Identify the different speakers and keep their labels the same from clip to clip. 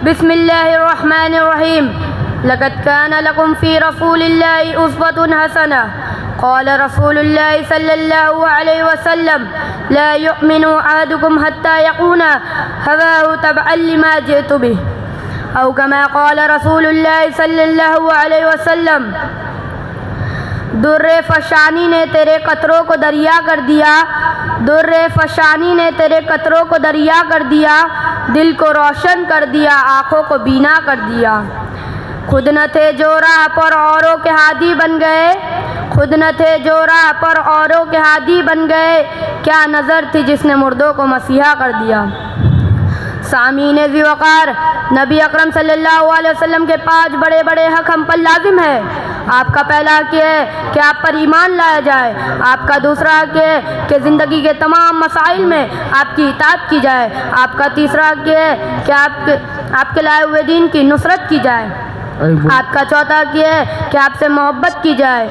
Speaker 1: بسم اللہ الرحمن الرحیم لقد كان لكم في رسول الله أسوة حسنة قال رسول الله صلى الله عليه وسلم لا يؤمن أحدكم حتى يكون هواه تبعا لما جئت به أو كما قال رسول الله صلی اللہ علیہ وسلم در فشانی نے تیرے قطروں کو دریا کر دیا، در فشانی نے تیرے قطروں کو دریا کر دیا، دل کو روشن کر دیا، آنکھوں کو بینا کر دیا۔ خود نہ تھے جو راہ پر اوروں کے ہادی بن گئے، خود نہ تھے جو راہ پر اوروں کے ہادی بن گئے، کیا نظر تھی جس نے مردوں کو مسیحا کر دیا۔ سامعین ذی وقار، نبی اکرم صلی اللہ علیہ وسلم کے 5 بڑے بڑے حق ہم پر لازم ہے۔ آپ کا پہلا حق یہ ہے کہ آپ پر ایمان لایا جائے، آپ کا دوسرا حق یہ ہے کہ زندگی کے تمام مسائل میں آپ کی اطاعت کی جائے، آپ کا تیسرا حق یہ ہے کہ آپ کے لائے ہوئے دین کی نصرت کی جائے، آپ کا چوتھا حق یہ ہے کہ آپ سے محبت کی جائے،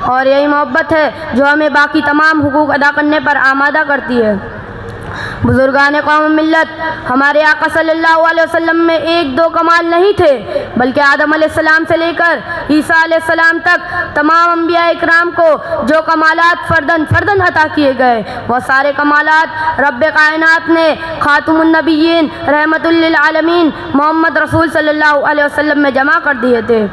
Speaker 1: اور یہی محبت ہے جو ہمیں باقی تمام حقوق ادا کرنے پر آمادہ کرتی ہے۔ بزرگان قوم ملت، ہمارے آقا صلی اللہ علیہ وسلم میں 1-2 کمال نہیں تھے، بلکہ آدم علیہ السلام سے لے کر عیسیٰ علیہ السلام تک تمام انبیاء اکرام کو جو کمالات فرداً عطا کیے گئے، وہ سارے کمالات رب کائنات نے خاتم النبیین رحمت للعالمین محمد رسول صلی اللہ علیہ وسلم میں جمع کر دیے تھے۔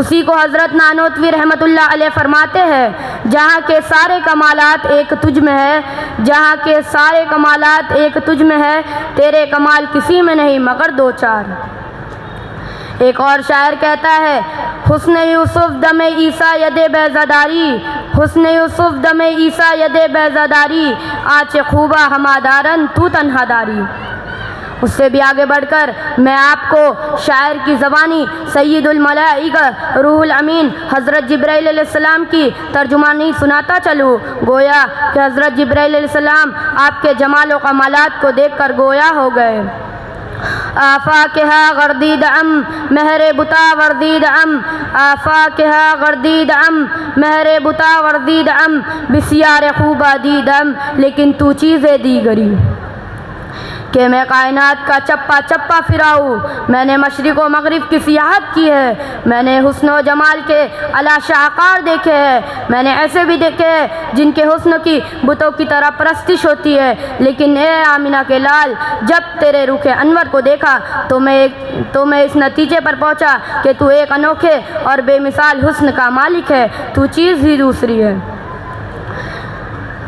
Speaker 1: اسی کو حضرت نانوتوی رحمۃ اللہ علیہ فرماتے ہیں، جہاں کے سارے کمالات ایک تجھ میں ہے، جہاں کے سارے کمالات ایک تجھ میں ہے، تیرے کمال کسی میں نہیں مگر 2-4۔ ایک اور شاعر کہتا ہے، حسن یوسف دم عیسیٰ ید بیضاداری، حسن یوسف دم عیسیٰ ید بیضاداری، آنچ خوبہ ہمادارن تو تنہا داری۔ اس سے بھی آگے بڑھ کر میں آپ کو شاعر کی زبانی سید الملائکہ روح الامین حضرت جبرائیل علیہ السلام کی ترجمانی سناتا چلوں، گویا کہ حضرت جبرائیل علیہ السلام آپ کے جمال و کمالات کو دیکھ کر گویا ہو گئے۔ آفاکہا غردید ام مہر بتا وردید ام، آفاکہا غردید ام مہر بتا وردید ام، بسیار خوبہ دید ام لیکن تو چیزیں دیگری، کہ میں کائنات کا چپا چپا پھراؤں، میں نے مشرق و مغرب کی سیاحت کی ہے، میں نے حسن و جمال کے اعلیٰ شاہکار دیکھے ہیں، میں نے ایسے بھی دیکھے ہیں جن کے حسن کی بتوں کی طرح پرستش ہوتی ہے، لیکن اے آمینہ کے لال، جب تیرے رخ انور کو دیکھا تو میں اس نتیجے پر پہنچا کہ تو ایک انوکھے اور بے مثال حسن کا مالک ہے، تو چیز ہی دوسری ہے۔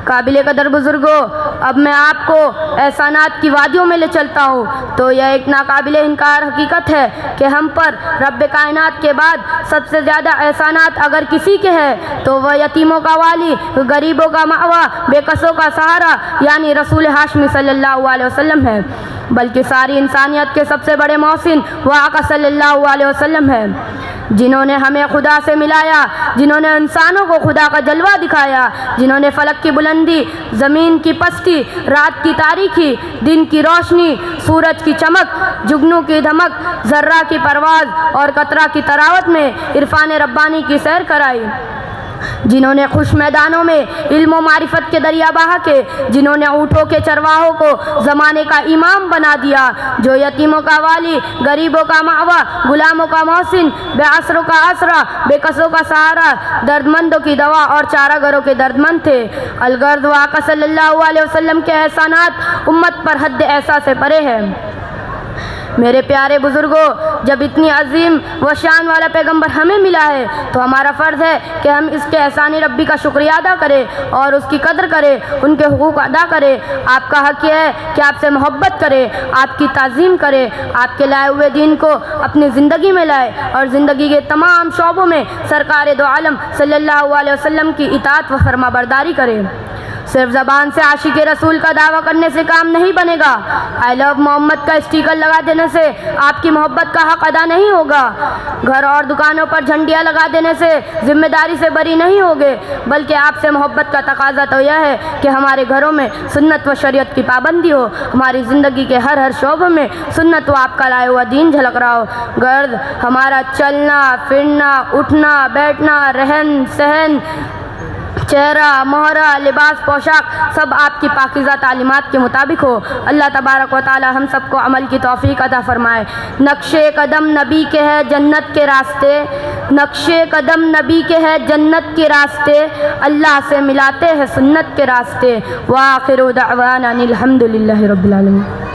Speaker 1: قابل قدر بزرگوں، اب میں آپ کو احسانات کی وادیوں میں لے چلتا ہوں، تو یہ ایک ناقابل انکار حقیقت ہے کہ ہم پر رب کائنات کے بعد سب سے زیادہ احسانات اگر کسی کے ہیں تو وہ یتیموں کا والی، غریبوں کا مأویٰ، بے کسوں کا سہارا یعنی رسول ہاشمی صلی اللہ علیہ وسلم ہے، بلکہ ساری انسانیت کے سب سے بڑے محسن وہ آقا صلی اللہ علیہ وسلم ہے، جنہوں نے ہمیں خدا سے ملایا، جنہوں نے انسانوں کو خدا کا جلوہ دکھایا، جنہوں نے فلک کی بلندی، زمین کی پستی، رات کی تاریکی، دن کی روشنی، سورج کی چمک، جگنوں کی دھمک، ذرہ کی پرواز اور قطرہ کی تراوت میں عرفان ربانی کی سیر کرائی، جنہوں نے خوش میدانوں میں علم و معرفت کے دریا بہا کے، جنہوں نے اونٹوں کے چرواہوں کو زمانے کا امام بنا دیا، جو یتیموں کا والی، غریبوں کا مأویٰ، غلاموں کا محسن، بے عسروں کا آسرا، بے کسوں کا سہارا، درد مندوں کی دوا اور چارہ گروں کے درد مند تھے۔ الغرض آقا صلی اللہ علیہ وسلم کے احسانات امت پر حد احساس سے پرے ہیں۔ میرے پیارے بزرگوں، جب اتنی عظیم و شان والا پیغمبر ہمیں ملا ہے تو ہمارا فرض ہے کہ ہم اس کے احسان ربی کا شکریہ ادا کریں اور اس کی قدر کریں، ان کے حقوق ادا کریں۔ آپ کا حق یہ ہے کہ آپ سے محبت کریں، آپ کی تعظیم کریں، آپ کے لائے ہوئے دین کو اپنی زندگی میں لائیں اور زندگی کے تمام شعبوں میں سرکار دو عالم صلی اللہ علیہ وسلم کی اطاعت و فرما برداری کریں۔ صرف زبان سے عاشق رسول کا دعویٰ کرنے سے کام نہیں بنے گا، آئی لو محمد کا اسٹیکر لگا دینے سے آپ کی محبت کا حق ادا نہیں ہوگا، گھر اور دکانوں پر جھنڈیاں لگا دینے سے ذمہ داری سے بری نہیں ہوگے، بلکہ آپ سے محبت کا تقاضا تو یہ ہے کہ ہمارے گھروں میں سنت و شریعت کی پابندی ہو، ہماری زندگی کے ہر شعبوں میں سنت و آپ کا لائے ہوا دین جھلک رہا ہو، غرض ہمارا چلنا پھرنا، اٹھنا بیٹھنا، رہن سہن، چہرہ، مہرہ، لباس، پوشاک سب آپ کی پاکیزہ تعلیمات کے مطابق ہو۔ اللہ تبارک و تعالی ہم سب کو عمل کی توفیق عطا فرمائے۔ نقش قدم نبی کے ہے جنت کے راستے، نقش قدم نبی کے ہے جنت کے راستے، اللہ سے ملاتے ہیں سنت کے راستے۔ وآخر دعوانا الحمد للہ رب العالمین۔